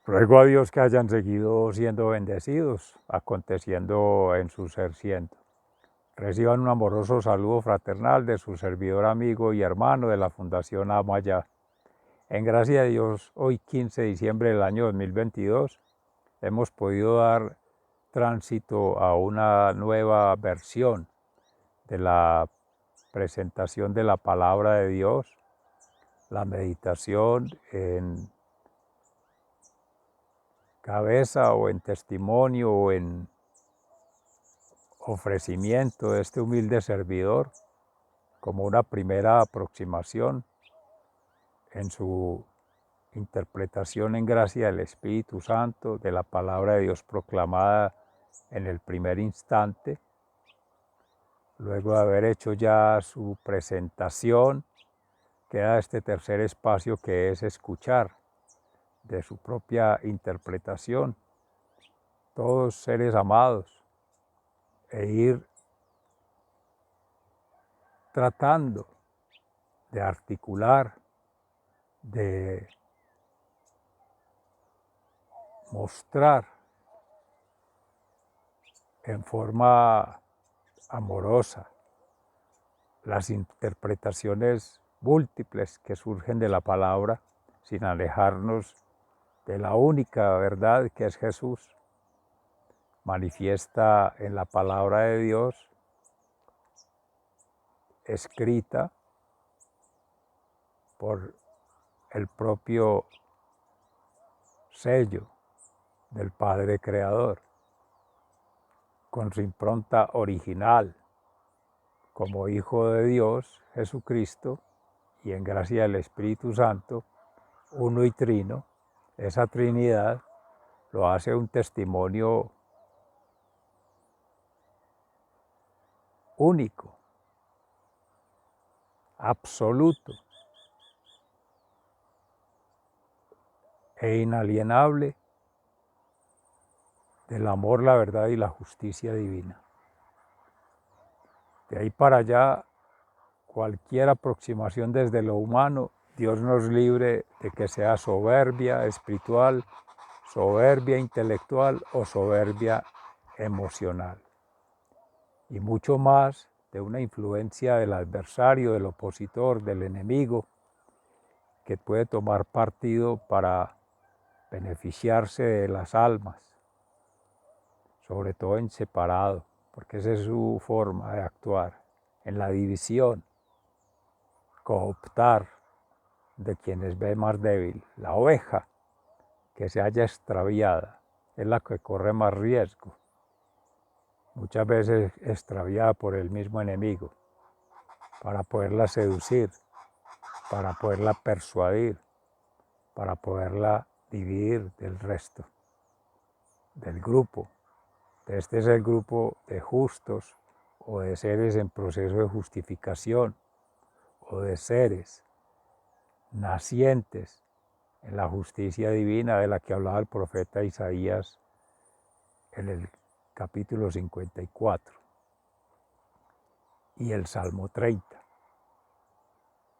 Ruego a Dios que hayan seguido siendo bendecidos, aconteciendo en su ser siendo. Reciban un amoroso saludo fraternal de su servidor, amigo y hermano de la Fundación Amo Allá. En gracia de Dios, hoy 15 de diciembre del año 2022, hemos podido dar tránsito a una nueva versión de la presentación de la palabra de Dios, la meditación en cabeza o en testimonio o en ofrecimiento de este humilde servidor como una primera aproximación en su interpretación en gracia del Espíritu Santo de la palabra de Dios proclamada en el primer instante, luego de haber hecho ya su presentación, queda este tercer espacio que es escuchar de su propia interpretación, todos seres amados, e ir tratando de articular, de mostrar en forma amorosa las interpretaciones múltiples que surgen de la palabra sin alejarnos de la única verdad que es Jesús, manifiesta en la palabra de Dios, escrita por el propio sello del Padre Creador, con su impronta original como Hijo de Dios, Jesucristo, y en gracia del Espíritu Santo, uno y trino. Esa Trinidad lo hace un testimonio único, absoluto e inalienable del amor, la verdad y la justicia divina. De ahí para allá, cualquier aproximación desde lo humano, Dios nos libre de que sea soberbia espiritual, soberbia intelectual o soberbia emocional. Y mucho más de una influencia del adversario, del opositor, del enemigo, que puede tomar partido para beneficiarse de las almas, sobre todo en separado, porque esa es su forma de actuar, en la división, cooptar de quienes ve más débil. La oveja que se haya extraviada es la que corre más riesgo, muchas veces extraviada por el mismo enemigo, para poderla seducir, para poderla persuadir, para poderla dividir del resto, del grupo. Este es el grupo de justos o de seres en proceso de justificación o de seres nacientes en la justicia divina de la que hablaba el profeta Isaías en el capítulo 54 y el Salmo 30,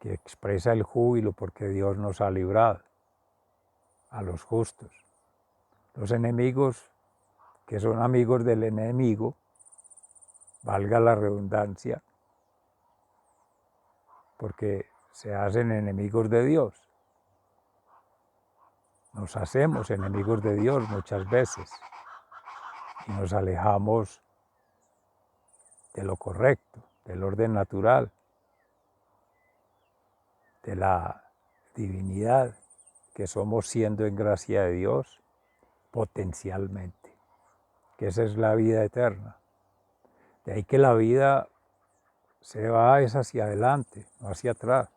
que expresa el júbilo porque Dios nos ha librado a los justos. Los enemigos, que son amigos del enemigo, valga la redundancia, porque se hacen enemigos de Dios. Nos hacemos enemigos de Dios muchas veces y nos alejamos de lo correcto, del orden natural, de la divinidad que somos siendo en gracia de Dios potencialmente, que esa es la vida eterna. De ahí que la vida se va es hacia adelante, no hacia atrás.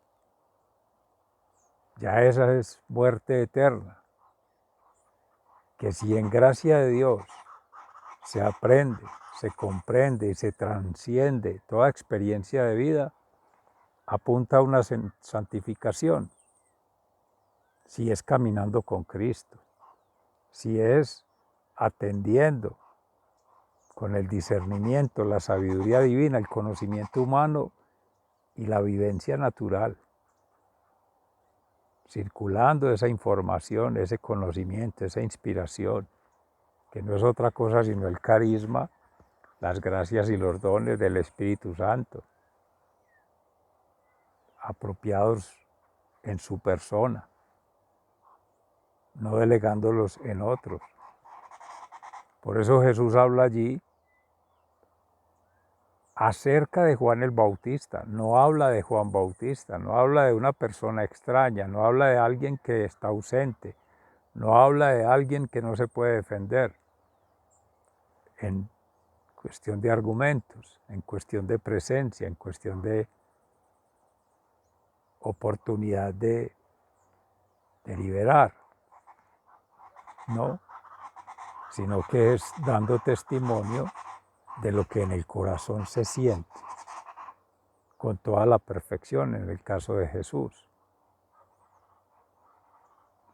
Ya esa es muerte eterna, que si en gracia de Dios se aprende, se comprende y se transciende toda experiencia de vida, apunta a una santificación, si es caminando con Cristo, si es atendiendo con el discernimiento, la sabiduría divina, el conocimiento humano y la vivencia natural. circulando esa información, ese conocimiento, esa inspiración, que no es otra cosa sino el carisma, las gracias y los dones del Espíritu Santo, apropiados en su persona, no delegándolos en otros. Por eso Jesús habla allí acerca de Juan el Bautista, no habla de Juan Bautista, no habla de una persona extraña, no habla de alguien que está ausente, no habla de alguien que no se puede defender en cuestión de argumentos, en cuestión de presencia, en cuestión de oportunidad de liberar, no, sino que es dando testimonio de lo que en el corazón se siente, con toda la perfección en el caso de Jesús,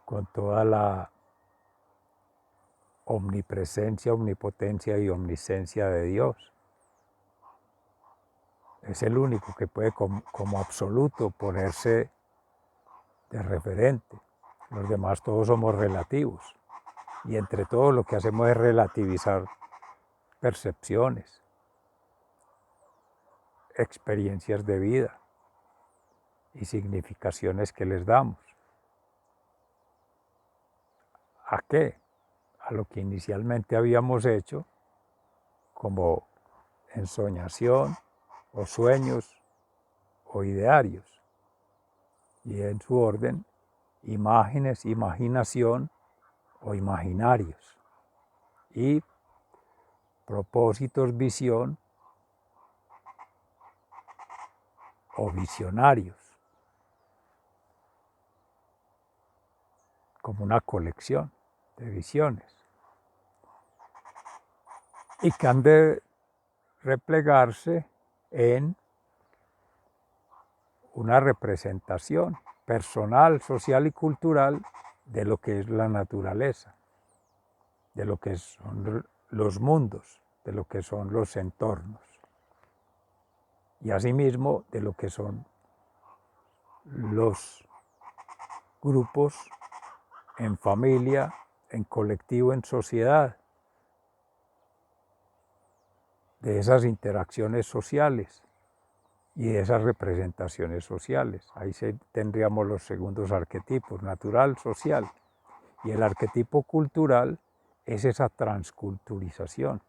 con toda la omnipresencia, omnipotencia y omnisciencia de Dios. Es el único que puede como absoluto ponerse de referente. Los demás todos somos relativos. Y entre todo lo que hacemos es relativizar percepciones, experiencias de vida y significaciones que les damos. ¿A qué? A lo que inicialmente habíamos hecho como ensoñación o sueños o idearios. Y en su orden, imágenes, imaginación o imaginarios. Y propósitos, visión o visionarios, como una colección de visiones, y que han de replegarse en una representación personal, social y cultural de lo que es la naturaleza, de lo que son los mundos, de lo que son los entornos, y asimismo de lo que son los grupos en familia, en colectivo, en sociedad, de esas interacciones sociales y de esas representaciones sociales. Ahí tendríamos los segundos arquetipos, natural, social. Y el arquetipo cultural es esa transculturización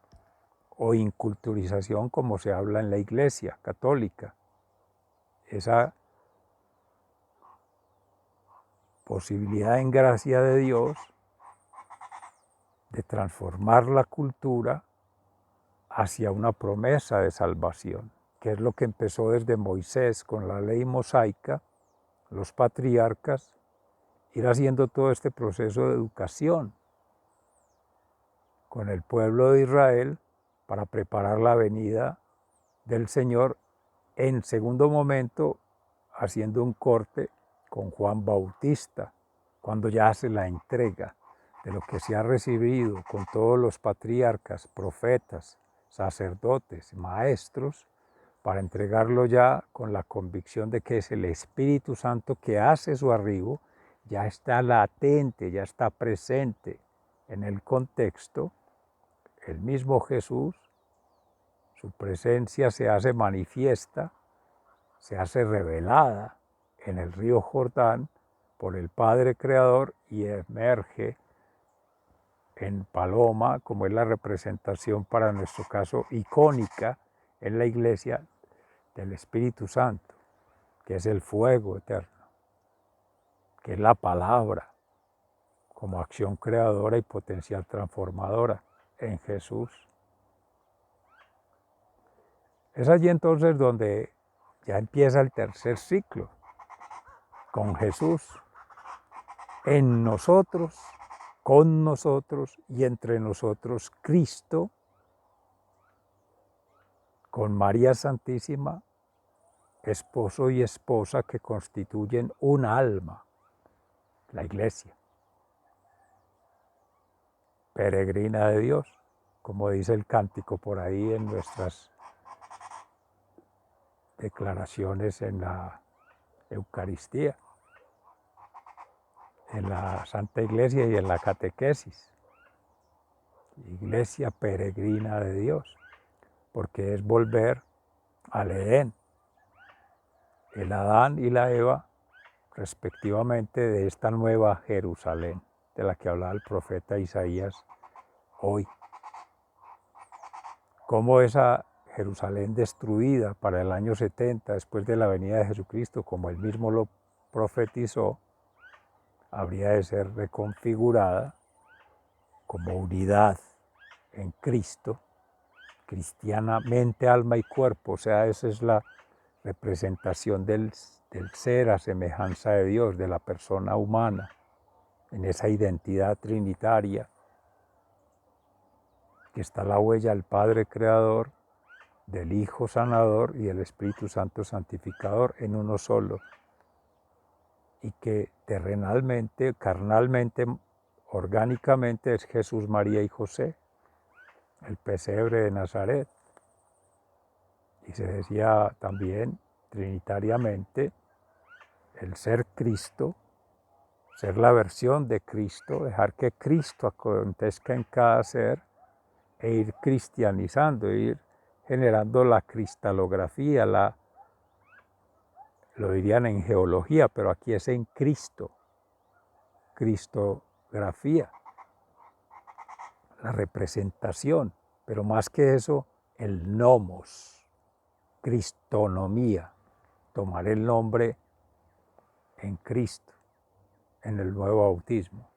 o inculturización, como se habla en la Iglesia católica. Esa posibilidad en gracia de Dios de transformar la cultura hacia una promesa de salvación, que es lo que empezó desde Moisés con la ley mosaica, los patriarcas, ir haciendo todo este proceso de educación con el pueblo de Israel para preparar la venida del Señor, en segundo momento haciendo un corte con Juan Bautista, cuando ya hace la entrega de lo que se ha recibido con todos los patriarcas, profetas, sacerdotes, maestros, para entregarlo ya con la convicción de que es el Espíritu Santo que hace su arribo, ya está latente, ya está presente en el contexto. El mismo Jesús, su presencia se hace manifiesta, se hace revelada en el río Jordán por el Padre Creador y emerge en paloma, como es la representación para nuestro caso icónica en la Iglesia del Espíritu Santo, que es el fuego eterno, que es la palabra como acción creadora y potencial transformadora en Jesús. Es allí entonces donde ya empieza el tercer ciclo, con Jesús en nosotros, con nosotros y entre nosotros Cristo, con María Santísima, esposo y esposa que constituyen una alma, la Iglesia, peregrina de Dios, como dice el cántico por ahí en nuestras declaraciones en la Eucaristía. en la Santa Iglesia y en la catequesis. Iglesia peregrina de Dios, porque es volver al Edén, el Adán y la Eva, respectivamente, de esta nueva Jerusalén, de la que hablaba el profeta Isaías hoy. Cómo esa Jerusalén destruida para el año 70, después de la venida de Jesucristo, como él mismo lo profetizó, habría de ser reconfigurada como unidad en Cristo, cristiana, mente, alma y cuerpo. O sea, esa es la representación del ser a semejanza de Dios, de la persona humana, en esa identidad trinitaria, que está la huella del Padre Creador, del Hijo Sanador y del Espíritu Santo Santificador en uno solo, y que terrenalmente, carnalmente, orgánicamente es Jesús, María y José, el pesebre de Nazaret. Y se decía también trinitariamente el ser Cristo, ser la versión de Cristo, dejar que Cristo acontezca en cada ser e ir cristianizando, ir generando la cristalografía, lo dirían en geología, pero aquí es en Cristo, cristografía, la representación, pero más que eso, el nomos, cristonomía, tomar el nombre en Cristo, en el nuevo bautismo,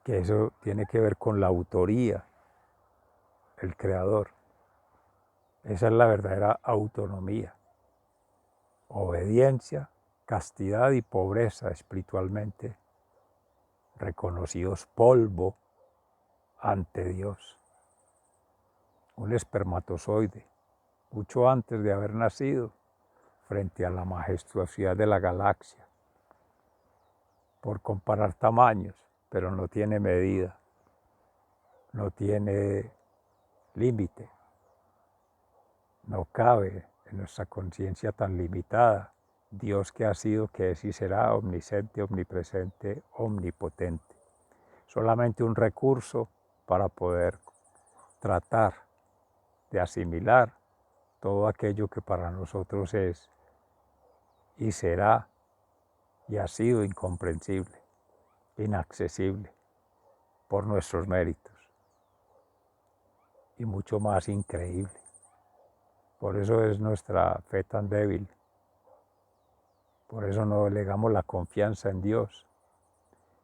que eso tiene que ver con la autoría, el creador. Esa es la verdadera autonomía, obediencia, castidad y pobreza espiritualmente, reconocidos polvo ante Dios. Un espermatozoide, mucho antes de haber nacido, frente a la majestuosidad de la galaxia, por comparar tamaños, pero no tiene medida, no tiene límite, no cabe en nuestra conciencia tan limitada. Dios que ha sido, que es y será omnisciente, omnipresente, omnipotente. Solamente un recurso para poder tratar de asimilar todo aquello que para nosotros es y será y ha sido incomprensible, inaccesible por nuestros méritos y mucho más increíble. Por eso es nuestra fe tan débil, por eso no delegamos la confianza en Dios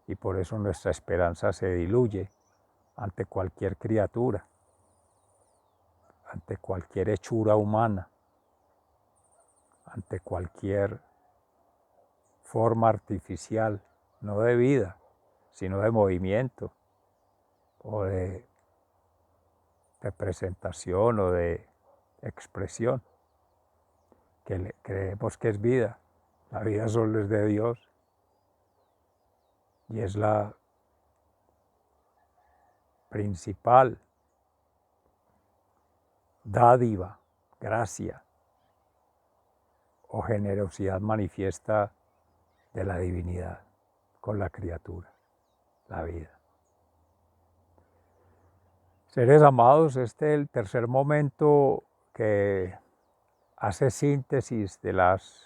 y por eso nuestra esperanza se diluye ante cualquier criatura, ante cualquier hechura humana, ante cualquier forma artificial, no de vida, sino de movimiento o de representación o de expresión, que creemos que es vida. La vida solo es de Dios y es la principal dádiva, gracia o generosidad manifiesta de la divinidad con la criatura, la vida. Seres amados, este es el tercer momento que hace síntesis de las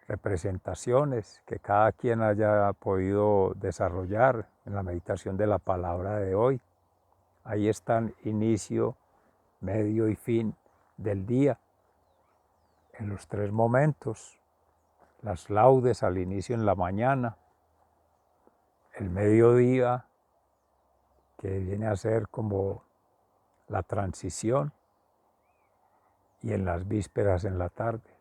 representaciones que cada quien haya podido desarrollar en la meditación de la palabra de hoy. Ahí están inicio, medio y fin del día, en los tres momentos, las laudes al inicio en la mañana, el mediodía, que viene a ser como la transición, y en las vísperas en la tarde.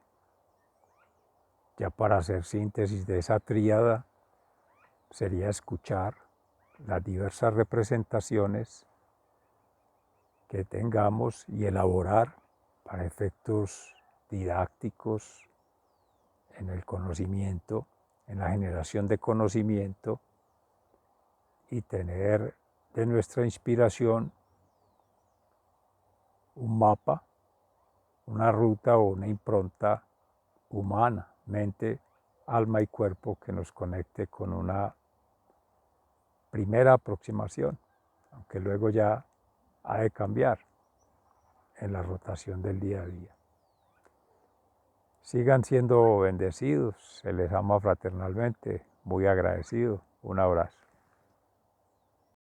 Ya para hacer síntesis de esa tríada, sería escuchar las diversas representaciones que tengamos y elaborar para efectos didácticos en el conocimiento, en la generación de conocimiento, y tener de nuestra inspiración un mapa, una ruta o una impronta humana mente, alma y cuerpo que nos conecte con una primera aproximación, aunque luego ya ha de cambiar en la rotación del día a día. Sigan siendo bendecidos, se les ama fraternalmente, muy agradecido. Un abrazo.